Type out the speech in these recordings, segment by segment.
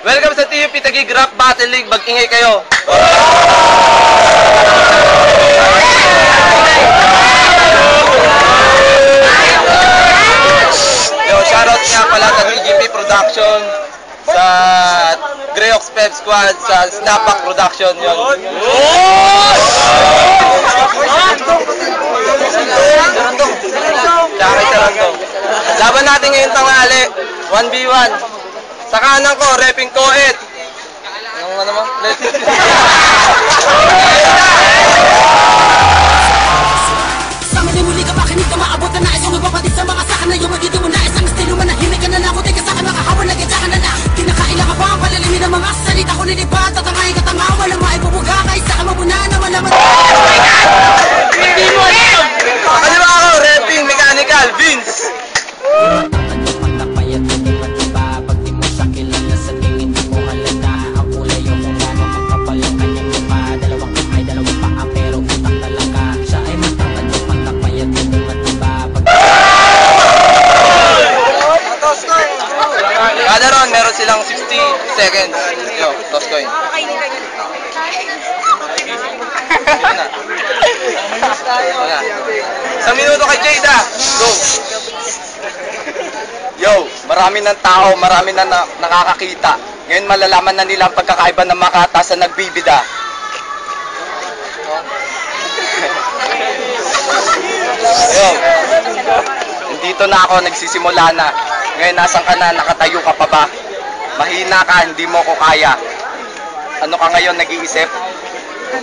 Welcome sa TUP Taguig Rap Battle League. Mag-ingay kayo. Yo, shoutout nga pala sa TGP Production, sa Greox Pep Squad, sa Snapak Production yun. Laban natin ngayon tanghali, 1v1. Sa kanan ko, Reping Koet. Ano mo? Sa muli ka makinig ka maabot na nais yung magpapatid sa mga sakan na yung magiging mo nais ang estilo man na himig ka na lang. Kung di ka sa akin makahawa na gadya ka na lang. Kinakailang ka pa ang palalimin ng mga salita ko nilipad. Tatangayin ka tanga, walang maibubuga. Kaysa ka mabuna na malaman. Hindi mo alam! Kaliwa ako, Reping Mechanical, Vince! Kada round, meron silang 60 seconds. Yo, toss coin. Sa minuto kay Jada. Go. Yo, marami ng tao, marami na nakakakita. Ngayon malalaman na nila ang pagkakaiba ng Makata sa nagbibida. Yo, dito na ako, nagsisimula na. Ngayon, nasan ka na? Nakatayo ka pa ba? Mahina ka, hindi mo ko kaya. Ano ka ngayon nag-iisip?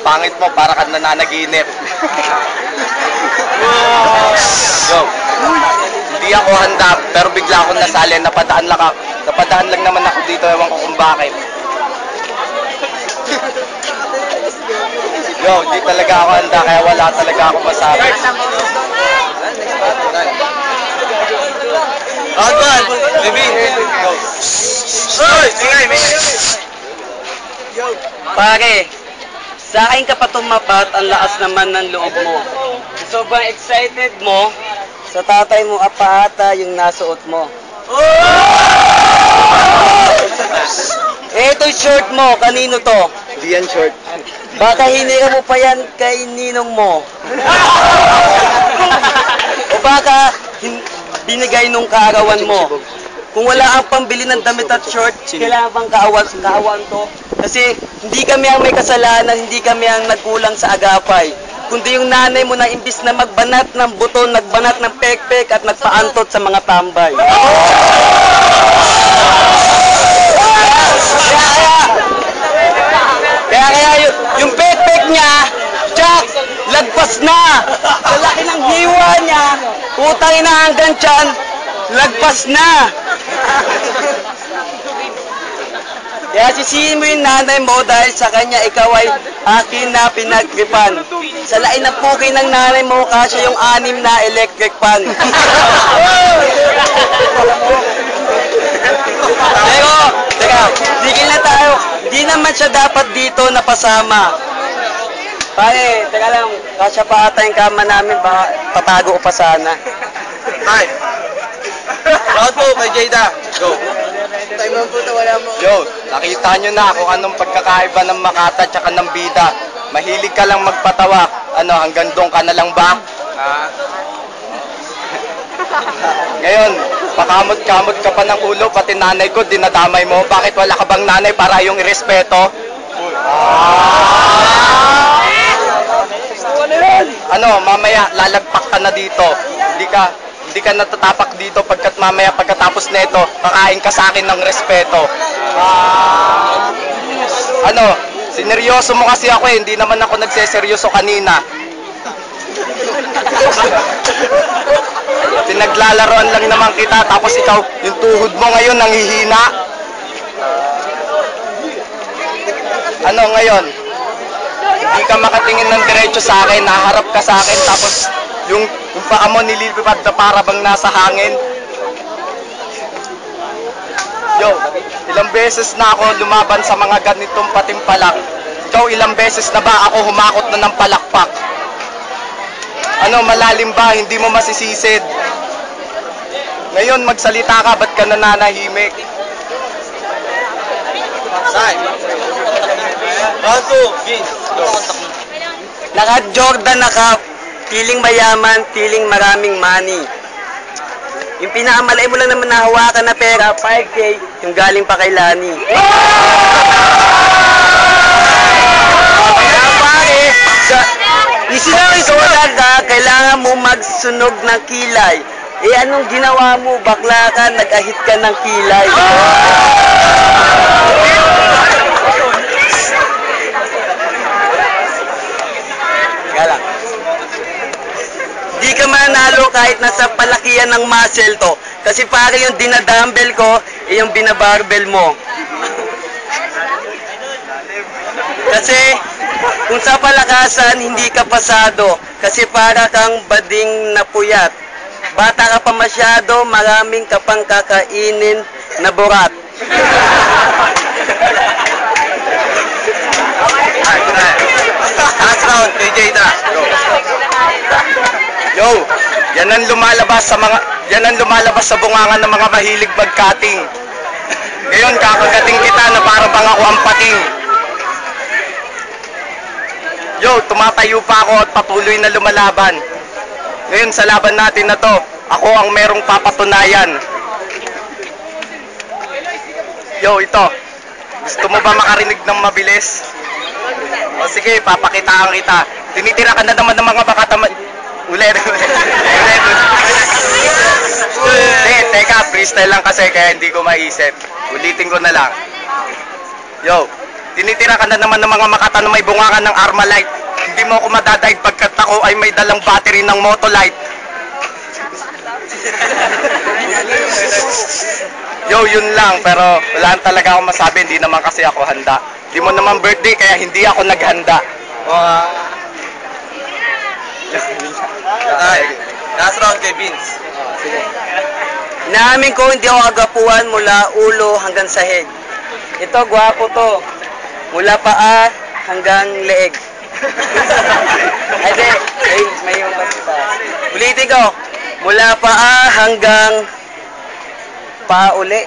Pangit mo, para ka nananaginip. Yo, hindi ako handa, pero bigla akong nasali. Napadaan lang naman ako dito, ewan ko kung bakit. Yo, hindi talaga ako handa, kaya wala talaga ako masabi. Round 1, baby. Go. Oy, ingay. Pare, sa akin ka pa tumapat, ang lakas naman ng loob mo. Sobrang excited mo, sa tatay mo apahata yung nasuot mo. Ito short mo, kanino to? Di yan short. Baka hinira mo pa yan kay ninong mo. O baka binigay nung kaarawan mo. Kung wala ang pambili ng damit at short, kailangan bang kaawan to? Kasi hindi kami ang may kasalanan, hindi kami ang nagkulang sa agapay. Kundi yung nanay mo na imbis na magbanat ng buto, nagbanat ng pekpek at nagpaantot sa mga tambay. Kaya yung pekpek niya, Jack, lagpas na! Sa laki ng hiwa niya, utang ina hanggang tiyan, lagpas na! Kaya sisihin mo yung nanay mo dahil sa kanya ikaw ay akin na pinagripan. Sa lain ng puki ng nanay mo, kasya yung 6 na electric fan. Teka, tigil na tayo. Di naman siya dapat dito napasama. Pare, teka lang, kasya pa ata yung kama namin, baka tatago ko pa sana. Hi. Round 2 kay Jada. Go. Time ang puta, wala mo. Yo, nakita nyo na kung anong pagkakaiba ng Makata tsaka ng bida. Mahilig ka lang magpatawa. Ano, hanggang doon ka na lang ba? Ngayon, pakamot-kamot ka pa ng ulo, pati nanay ko, dinadamay mo. Bakit wala ka bang nanay para yung irespeto? Ano, mamaya lalagpak ka na dito. Hindi ka natatapak dito pagkatapos nito, kakain ka sa akin ng respeto. Ano, sineryoso mo kasi ako eh, hindi naman ako nagseseryoso kanina. Pinaglalaroan lang naman kita, tapos ikaw, yung tuhod mo ngayon nanghihina. Ano ngayon? Hindi ka makatingin ng diretso sa akin, naharap ka sa akin, tapos yung paa mo nililipad na para bang nasa hangin. Yo, ilang beses na ako lumaban sa mga ganitong patimpalak. Ikaw ilang beses na ba ako humakot na ng palakpak? Ano, malalim ba? Hindi mo masisisid. Ngayon magsalita ka, ba't ka nananahimik? Naka-Jordan naka, feeling mayaman, feeling maraming money. Yung pinakamalay mo lang naman nahawakan na pera, 5K, yung galing pa kay Lani. Kaya pare, isinawis mo lang ka, kailangan mo magsunog ng kilay. Eh anong ginawa mo? Bakla ka, nag-ahit ka ng kilay. Gala. Di ka manalo kahit nasa palakihan ng muscle to. Kasi pare yung dinadumbbell ko, eh yung binabarbell mo. Kasi kung sa palakasan, hindi ka pasado. Kasi para kang bading na puyat. Bata ka pa masyado, maraming ka pang kakainin na burat. Last round, KJ na. Yo, yan ang lumalabas sa bungangan ng mga mahilig mag-cutting. Ngayon, kakagating kita na para bang ako ang pating. Yo, tumatayo pa ako at patuloy na lumalaban. Ngayon, sa laban natin na to, ako ang merong papatunayan. Yo, ito. Gusto mo ba makarinig ng mabilis? O sige, papakitaan kita. Tinitira ka na naman ng mga bakata. Ulit. Teka, freestyle lang kasi kaya hindi ko maisip. Ulitin ko na lang. Yo, tinitira ka na naman ng mga makata na may bungangan ng Armalite. Hindi mo ako madadaig pagkat ako ay may dalang battery ng Motolite. Yo, yun lang. Pero wala talaga akong masabi. Hindi naman kasi ako handa. Hindi mo naman birthday kaya hindi ako naghanda. Last round kay Vince. Inamin ko hindi ako agapuan mula ulo hanggang sahig. Ito, gwapo to. Mula paa hanggang leeg. Ay, may yung basta. Ulitin ko. Mula paa hanggang paa uli.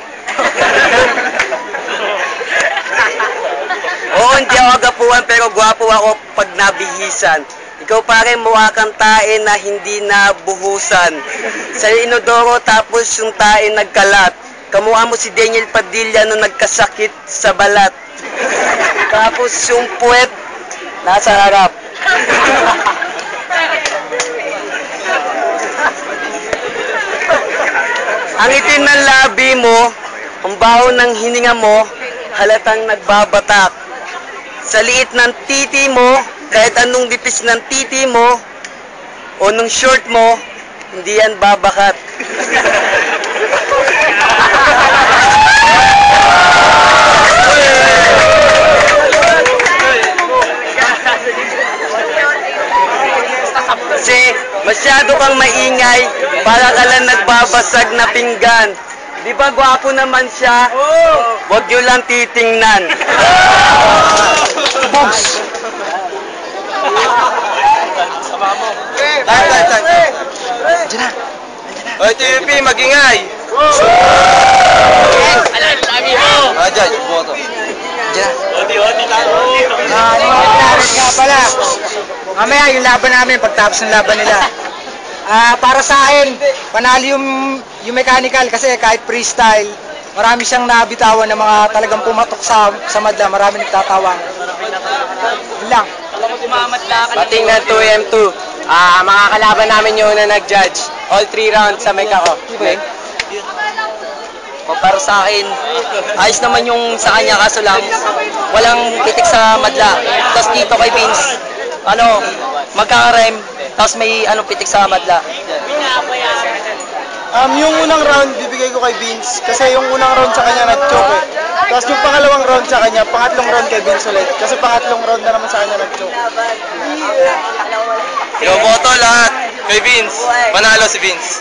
Oo, hindi ako agapuan pero gwapo ako pag nabihisan. Ikaw pare, mukha kang tae na hindi nabuhusan. Sa inodoro tapos yung tae nagkalat. Kamukha mo si Daniel Padilla nung nagkasakit sa balat. Tapos yung puwet nasa harap. Ang itim ng labi mo, ang baho ng hininga mo, halatang nagbabatak. Sa liit ng titi mo, kahit anong dipis ng titi mo, o nung short mo, hindi yan babakat. Kasi masyado kang maingay, para ka lang nagbabasag na pinggan. Di ba gwapo naman siya? Huwag nyo lang titingnan. Bugs! Time. Diyan na. Oy, TVP, magingay. Diyan, boto. Diyan na. Laban nga pala. Mamaya yung laban namin pagtapos ng laban nila. Para sa akin, panalo yung mechanical kasi kahit freestyle, marami siyang nabitawan ng mga talagang pumatok sa madla, marami nagtatawang. Yun lang. Bating na 2M2. Mga kalaban namin yung na nag-judge. All 3 rounds sa mic ako. O para sa akin, ayos naman yung sa kanya kaso lang, walang pitik sa madla. Tapos dito kay Vince, magkaka-rhyme, tapos may pitik sa madla. Yung unang round, bibigay ko kay Vince kasi yung unang round sa kanya nag-choke eh. Tapos yung pangalawang round sa kanya, pangatlong round kay Vince ulit. Kasi pangatlong round na naman sa kanya nag-choke. Yo, boto lahat. Kay Vince. Manalo si Vince.